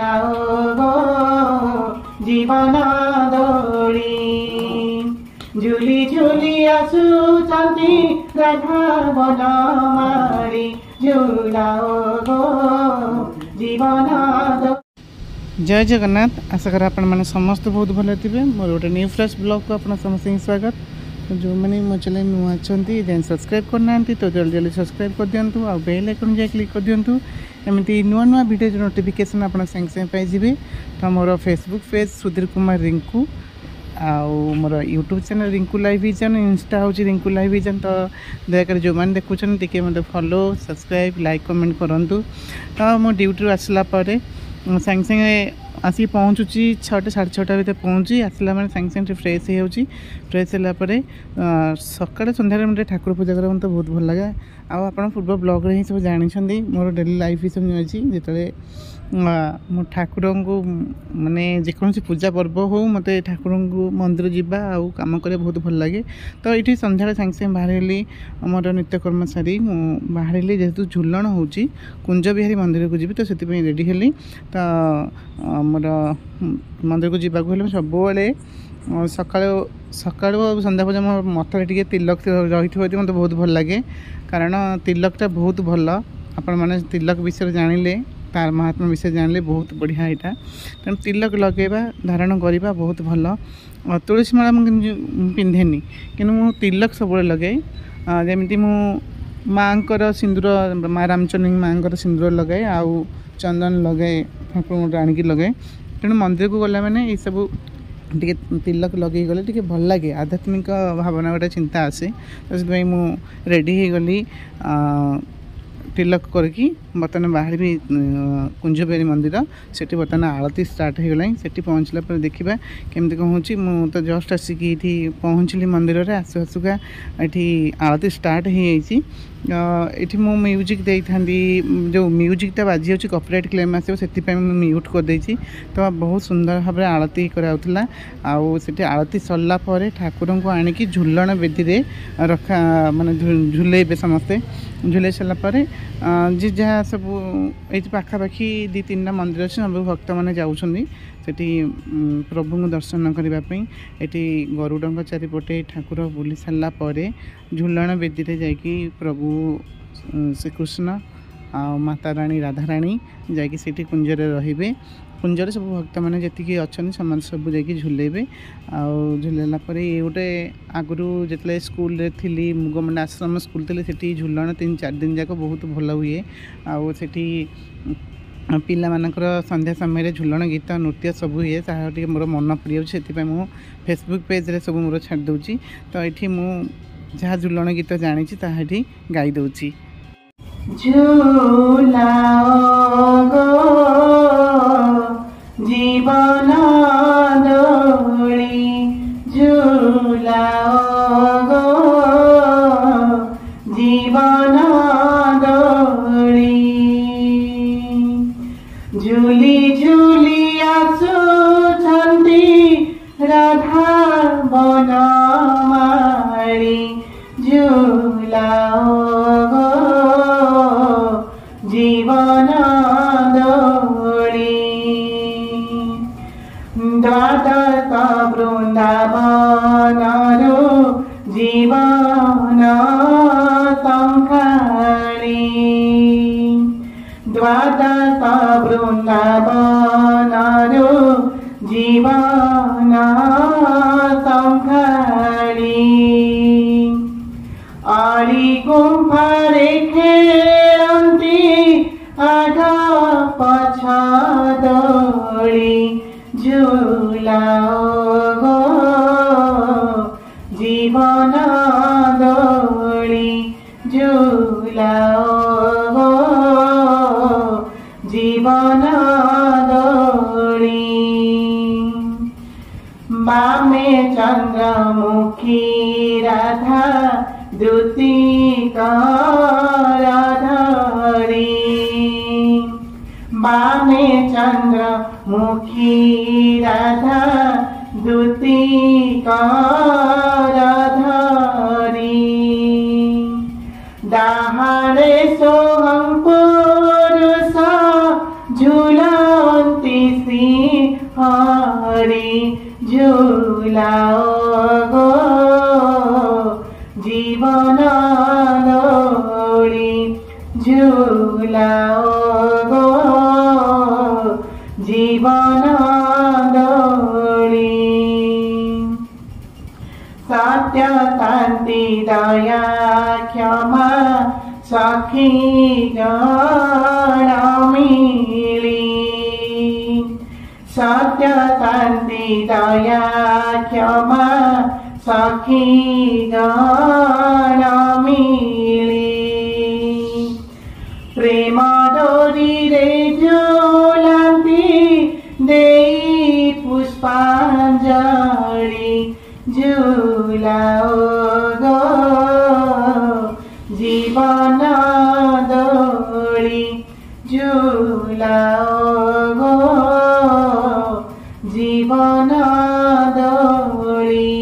झुलाओ गो जीवन दोली झुली झुली आसुचंती राधा बनमाली झुलाओ गो जीवन दोली। जय जगन्नाथ। आशा कर आपण मैंने समस्त बहुत भल थे। मोर गोटे न्यू फ्रेश ब्लॉग को आप समस्त स्वागत। तो जो मैंने मो चैनल नुआ अच्छा जैन सब्सक्राइब करना तो जल्दी जल्दी सब्सक्राइब कर दिंतु आ बेल आइकन जाए क्लिक कर दिंतु एमती नुआ नुआ वीडियो नोटिफिकेशन आप सागे सागे पाइबे। तो मोर फेसबुक पेज सुधीर कुमार रिंकू आउ मोर YouTube channel Rinku live vision insta हूँ रिंकू लाइव विजन। तो दयाकर जो मैंने देखुन टे मतलब फॉलो सब्सक्राइब लाइक कमेंट करूँ। तो मो ड्यूटी आसला सागे सागे आसिक पहुँचुची 6टा 6:30 भितर पहुँची आसला मैंने सागे सागे फ्रेश हो फ्रेश है सकाल सन्धार मतलब ठाकुर पूजा करा तो बहुत भल लगे। आप पूर्व ब्लॉग ही सब जानते मोर डेली लाइफ ही सब अच्छी जिते मो ठाकुर को माने जेकोसी पूजा पर्व हो मत ठाकुर को मंदिर जावा आउ कम करे बहुत भल लगे। तो ये सन्ध्या सागे सागे बाहर मोर नित्यकर्म सारी बाहर जेहेतु झुलन हो कुंज बिहारी मंदिर को जी तो से रेडी हेली। तो मोर मंदिर को जावाक सब सका सका सन्ध्या पूजा मो मथरे टे तिलक रही मत बहुत भल लगे कारण तिलकटा बहुत भल। आपण मैंने तिलक विषय जानले तार महात्मा विषय जानले बहुत बढ़िया यहाँ तेणु तिलक लगेवा धारण करवा बहुत भल। तुलसी माला मुझे पिंधेनी कि तिलक सब लगे जमी मु माँ सिंदूर माँ रामचंद्र माँ सिंदूर लगे आउ चंदन लगे ठाकुर आणिक लगे। तेणु मंदिर को गला मैंने ये सब टे तिलक लगे गले टे भल लगे आध्यात्मिक भावना गोटे चिंता आसे। तो से रेडी हो गली तिलक करके बर्तमान बाहर भी कुंज बिहारी मंदिर से बर्तमान आरती स्टार्ट हो गला। से पहुँचला पर देखा केमती कौन हो मु तो जस्ट आसिक ये पहुँचली मंदिर में आसु आसुका ये आरती स्टार्ट हो ये मु म्यूजिक दे था जो म्यूजिकटा बाजी हो कॉपीराइट क्लेम आसो से म्यूट कर देती। तो बहुत सुंदर भाव आरती कराला आउे आरती सरला ठाकुर को आणिकी झुलन बेदी रे रखा माने झुलेबे समस्ते झुले सारापर जी जहाँ सब ये पाखापाखि 2-3टा मंदिर अच्छे सब भक्त मैंने जाऊँगी सेठी प्रभु को दर्शन करने ये गरुड़ चारिपटे ठाकुर बुली सारा झुलन बेदी रे जाकि प्रभु श्रीकृष्ण आ माता रानी राधा रानी जाकि सेठी कुंजरे रहिबे। कुंजरे सब भक्त मैंने जी अच्छा सामान सब जाकि झुलेबे झुलेला ये गोटे आगु जो स्कूल थी मुगमंडा आश्रम स्कूल थी से झुलन 3-4 दिन जाक बहुत भल हुए आठी पिला मानकर संध्या समय झुलन गीत नृत्य सब हुए टे मोर मन प्रिय से फेसबुक पेज रे सब मोर छाड़ दूची। तो ये जहाँ झुलन गीत जानी ताही गाई दूची। झुलाओ गो जीवन दोली झुलाओ गो जीवन दोली झुली झुली आसुचंती राधा बनमाली झुलाओ गो जीवन दोली द्वादश वृंदावन जीवन संखाली द्वादश वृंदावन जीवन संखाली आली गुंफारे खेलती आगा पछा दोली झुलाओ गो जीवन दोली झुलाओ गो जीवन दोली बामे चंद्रमुखी राधा द्युति राधारी बामे चंद्रमुखी राधा द्युति राधारी दाहारे सोहं पुरुष झुलंती ঝুলাও গো জীবন দোলি ঝুলাও গো জীবন দোলি सत्य शांति दया क्षमा सखी गण मिली सत्य शांति दया क्षमा सखी गण मिली प्रेम डोरी रे झुलांती देई पुष्पांजलि झुलाओ गो जीवन दोली झुलाओ गो जीवन दोली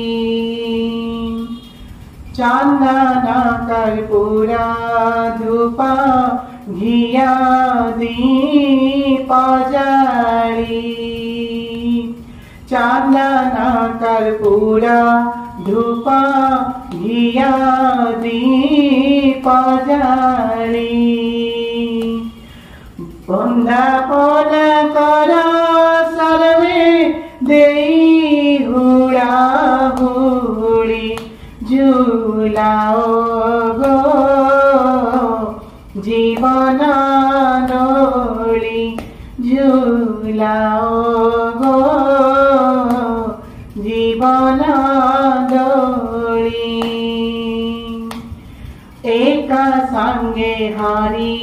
चंदन कर्पूरा धूप घिया दीप जाली चंदन कर्पूर धूप घिया दीप जाली बंदापन कर सर्वे देई हुड़ा हुड़ी झुलाओ गो जीवन दोली झुलाओ गो जीवन दोली एक संगे हरि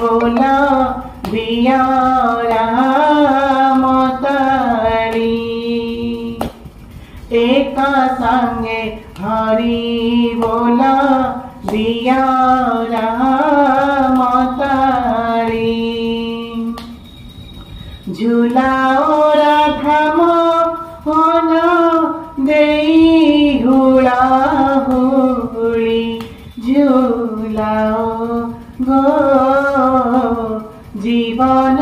बोला दिया राम तारी एक संगे हरि बोला दिया राम तारी झुलाओ राधा मोहन देई हुड़ा हुड़ी झुलाओ गो जीवन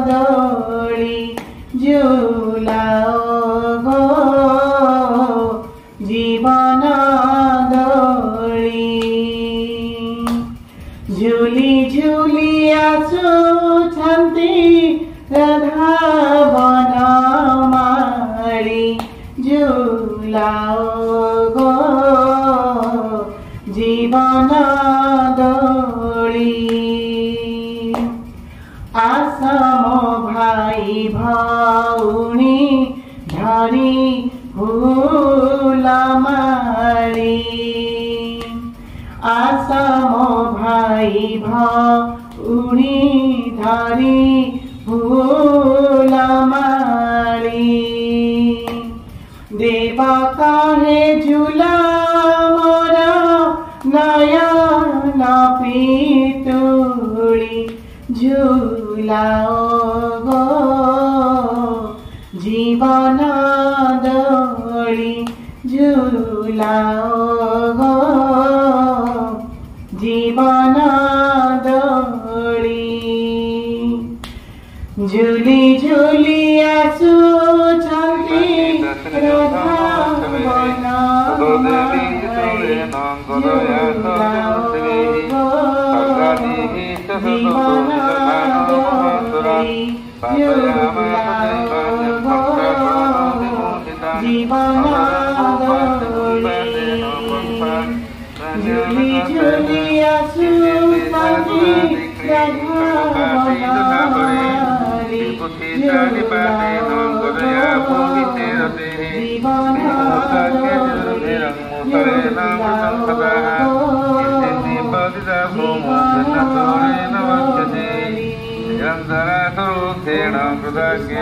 दोली झुलाओ गो जीवन दोली झुली झुली आसुछन्ति राधा बनमाली झुलाओ गो जीवन दोली आसम भाई भौणी धरी फूलमाली आसम भाई भौणी धरी फूलमाली देवा काहे झूला मोरा नयन पीतुड़ी झूलाओ गो जीवन दोली झूलाओ गो जीवन दोली झूली झूली आसुछन्ति राधा बनमाली झुलाओ गो जीवन दोली झुलाओ गो जीवन दोली झूली झूली आसुछन्ति राधा बनमाली झुलाओ गो जीवन दोली निरंतर स्वरूपेण कृतज्ञ